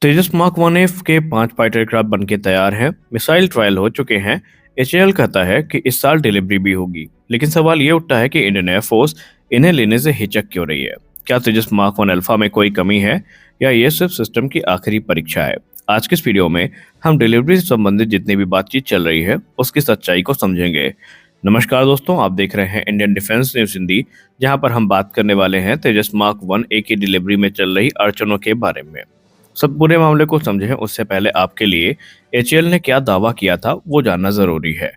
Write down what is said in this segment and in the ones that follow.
तेजस mark 1F के 5 fighter aircraft बनके तैयार हैं। मिसाइल ट्रायल हो चुके हैं। एचएएल कहता है कि इस साल डिलीवरी भी होगी, लेकिन सवाल ये उठता है कि इंडियन एयरफोर्स इन्हें लेने से हिचक क्यों रही है। क्या तेजस मार्क 1 अल्फा में कोई कमी है या ये सिर्फ सिस्टम की आखिरी परीक्षा है? आज के इस वीडियो में हम डिलीवरी से संबंधित जितनी भी बातचीत चल रही है उसकी सच्चाई को समझेंगे। नमस्कार दोस्तों, आप देख रहे हैं इंडियन डिफेंस न्यूज हिंदी, जहां पर हम बात करने वाले हैं तेजस मार्क 1A की डिलीवरी में चल रही अड़चनों के बारे में। सब पूरे मामले को समझें उससे पहले आपके लिए एचएएल ने क्या दावा किया था वो जानना जरूरी है।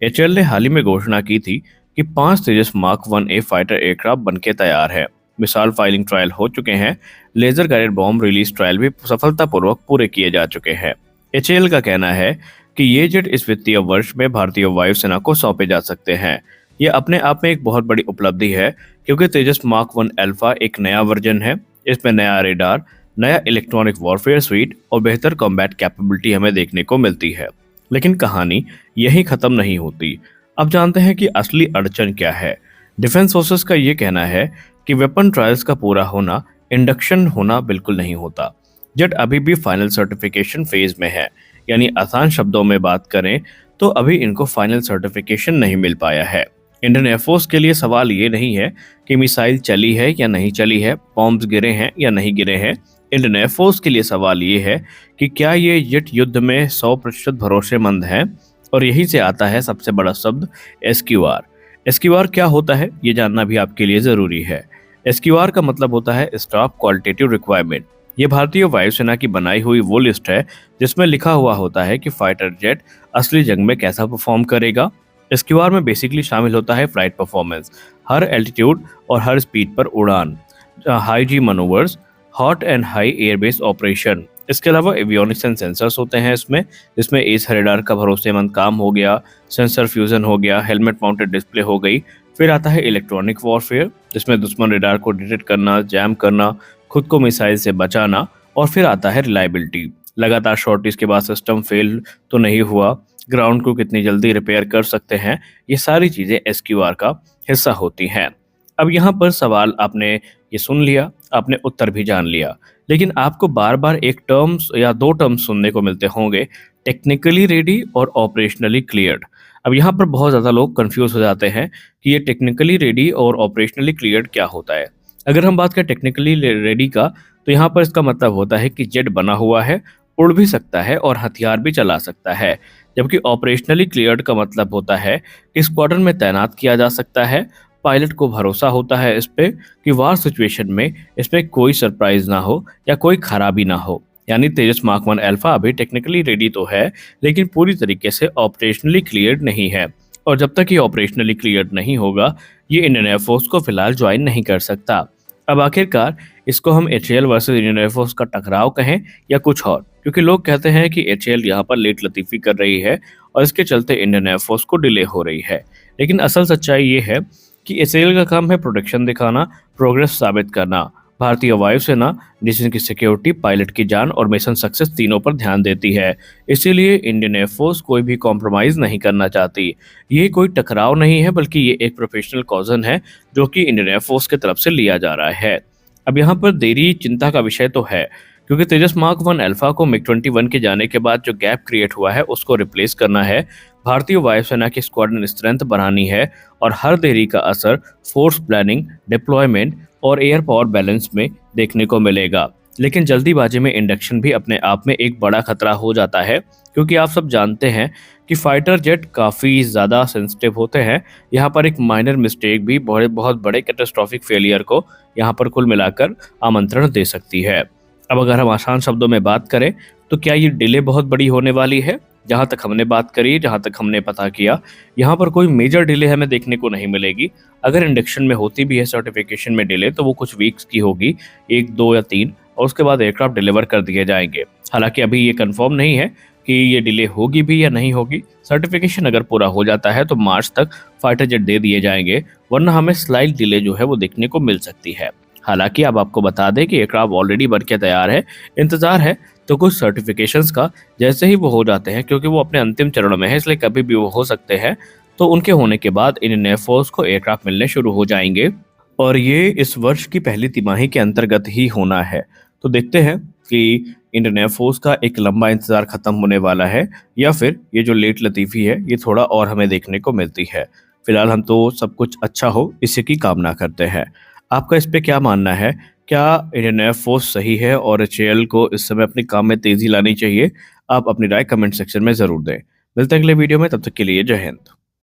एचएएल ने हाल ही में घोषणा की थी कि 5 तेजस मार्क 1A फाइटर एयरक्राफ्ट बनके तैयार है। मिसाइल फायरिंग ट्रायल हो चुके हैं। Laser guided bomb release trial भी सफलतापूर्वक पूरे किए जा चुके हैं। एचएएल का कहना है कि ये जेट इस वित्तीय वर्ष में भारतीय वायुसेना को सौंपे जा सकते हैं। यह अपने आप में एक बहुत बड़ी उपलब्धि है, क्योंकि तेजस मार्क 1 अल्फा एक नया वर्जन है। इसमें नया रेडार, नया इलेक्ट्रॉनिक वॉरफेयर स्वीट और बेहतर कॉम्बैट कैपेबिलिटी हमें देखने को मिलती है। लेकिन कहानी यहीं खत्म नहीं होती। अब जानते हैं कि असली अड़चन क्या है। डिफेंस फोर्सेस का ये कहना है कि वेपन ट्रायल्स का पूरा होना इंडक्शन होना बिल्कुल नहीं होता। जेट अभी भी फाइनल सर्टिफिकेशन फेज में है, यानी आसान शब्दों में बात करें तो अभी इनको फाइनल सर्टिफिकेशन नहीं मिल पाया है। इंडियन एयरफोर्स के लिए सवाल ये नहीं है कि मिसाइल चली है या नहीं चली है, बॉम्ब्स गिरे हैं या नहीं गिरे हैं। इंडियन एयरफोर्स के लिए सवाल ये है कि क्या ये जेट युद्ध में 100% भरोसेमंद है। और यहीं से आता है सबसे बड़ा शब्द एसक्यूआर। एसक्यूआर क्या होता है ये जानना भी आपके लिए जरूरी है। एसक्यूआर का मतलब होता है स्टाफ क्वालिटेटिव रिक्वायरमेंट। ये भारतीय वायुसेना की बनाई हुई वो लिस्ट है जिसमें लिखा हुआ होता है कि फाइटर जेट असली जंग में कैसा परफॉर्म करेगा। एसक्यूआर में बेसिकली शामिल होता है फ्लाइट परफॉर्मेंस, हर एल्टीट्यूड और हर स्पीड पर उड़ान, high G manoeuvres, hot and high airbase operation. इसके अलावा एवियोनिक्स एंड सेंसर्स होते हैं जिसमें एस रेडार का भरोसेमंद काम हो गया, सेंसर फ्यूजन हो गया, हेलमेट माउंटेड डिस्प्ले हो गई। फिर आता है इलेक्ट्रॉनिक वॉरफेयर, जिसमें दुश्मन रेडार को डिटेक्ट करना, जैम करना, खुद को मिसाइल से बचाना। और फिर आता है रिलायबिलिटी, लगातार शॉर्टेज के बाद सिस्टम फेल तो नहीं हुआ, ग्राउंड को कितनी जल्दी रिपेयर कर सकते हैं। ये सारी चीज़ें एसक्यूआर का हिस्सा होती हैं। अब यहाँ पर सवाल आपने ये सुन लिया, आपने उत्तर भी जान लिया, लेकिन आपको बार बार एक टर्म्स या दो टर्म्स सुनने को मिलते होंगे, टेक्निकली रेडी और ऑपरेशनली क्लियर्ड। अब यहाँ पर बहुत ज़्यादा लोग कंफ्यूज हो जाते हैं कि ये टेक्निकली रेडी और ऑपरेशनली क्लियर्ड क्या होता है। अगर हम बात करें टेक्निकली रेडी का, तो यहाँ पर इसका मतलब होता है कि जेट बना हुआ है, उड़ भी सकता है और हथियार भी चला सकता है। जबकि ऑपरेशनली क्लियर्ड का मतलब होता है कि स्क्वाड्रन में तैनात किया जा सकता है, पायलट को भरोसा होता है इस पे कि वार सिचुएशन में इसमें कोई सरप्राइज ना हो या कोई खराबी ना हो। यानी तेजस मार्क 1 अल्फा अभी टेक्निकली रेडी तो है, लेकिन पूरी तरीके से ऑपरेशनली क्लियर्ड नहीं है। और जब तक ये ऑपरेशनली क्लियर्ड नहीं होगा, ये इंडियन एयरफोर्स को फिलहाल ज्वाइन नहीं कर सकता। अब आखिरकार इसको हम एचएएल वर्सेस इंडियन एयरफोर्स का टकराव कहें या कुछ और, क्योंकि लोग कहते हैं कि एचएएल यहाँ पर लेट लतीफी कर रही है और इसके चलते इंडियन एयरफोर्स को डिले हो रही है। लेकिन असल सच्चाई ये है कि एचएएल का काम है प्रोडक्शन दिखाना, प्रोग्रेस साबित करना। भारतीय वायुसेना नेशन की सिक्योरिटी, पायलट की जान और मिशन सक्सेस तीनों पर ध्यान देती है। इसीलिए इंडियन एयरफोर्स कोई भी कॉम्प्रोमाइज नहीं करना चाहती। ये कोई टकराव नहीं है, बल्कि ये एक प्रोफेशनल कॉजन है जो कि इंडियन एयरफोर्स की तरफ से लिया जा रहा है। अब यहाँ पर देरी चिंता का विषय तो है, क्योंकि तेजस मार्क 1 अल्फा को मिग 21 के जाने के बाद जो गैप क्रिएट हुआ है उसको रिप्लेस करना है, भारतीय वायुसेना की स्क्वाड्रन स्ट्रेंथ बढ़ानी है और हर देरी का असर फोर्स प्लानिंग, डिप्लॉयमेंट और एयर पावर बैलेंस में देखने को मिलेगा। लेकिन जल्दीबाजी में इंडक्शन भी अपने आप में एक बड़ा खतरा हो जाता है, क्योंकि आप सब जानते हैं कि फाइटर जेट काफ़ी ज़्यादा सेंसिटिव होते हैं। यहाँ पर एक माइनर मिस्टेक भी बहुत बड़े कैटास्ट्रॉफिक फेलियर को यहाँ पर कुल मिलाकर आमंत्रण दे सकती है। अब अगर हम आसान शब्दों में बात करें तो क्या ये डिले बहुत बड़ी होने वाली है? जहाँ तक हमने बात करी, जहाँ तक हमने पता किया, यहाँ पर कोई मेजर डिले हमें देखने को नहीं मिलेगी। अगर इंडक्शन में होती भी है सर्टिफिकेशन में डिले, तो वो कुछ वीक्स की होगी, 1, 2 या 3, और उसके बाद एयरक्राफ्ट डिलीवर कर दिए जाएंगे। हालांकि अभी ये कंफर्म नहीं है कि ये डिले होगी भी या नहीं होगी। सर्टिफिकेशन अगर पूरा हो जाता है तो मार्च तक फाइटर जेट दे दिए जाएंगे, वरना हमें स्लाइट डिले जो है वो देखने को मिल सकती है। हालांकि अब आपको बता दें कि एयरक्राफ्ट ऑलरेडी बन के तैयार है, इंतजार है तो कुछ सर्टिफिकेशंस का। जैसे ही वो हो जाते हैं, क्योंकि वो अपने अंतिम चरण में है इसलिए कभी भी वो हो सकते हैं, तो उनके होने के बाद इंडियन एयरफोर्स को एयरक्राफ्ट मिलने शुरू हो जाएंगे और ये इस वर्ष की पहली तिमाही के अंतर्गत ही होना है। तो देखते हैं कि इंडियन एयरफोर्स का एक लंबा इंतजार खत्म होने वाला है, या फिर ये जो लेट लतीफ़ी है ये थोड़ा और हमें देखने को मिलती है। फिलहाल हम तो सब कुछ अच्छा हो इसी की कामना करते हैं। आपका इस पे क्या मानना है? क्या इंडियन एयरफोर्स सही है और एचएएल को इस समय अपने काम में तेजी लानी चाहिए? आप अपनी राय कमेंट सेक्शन में ज़रूर दें। मिलते हैं अगले वीडियो में, तब तक के लिए जय हिंद।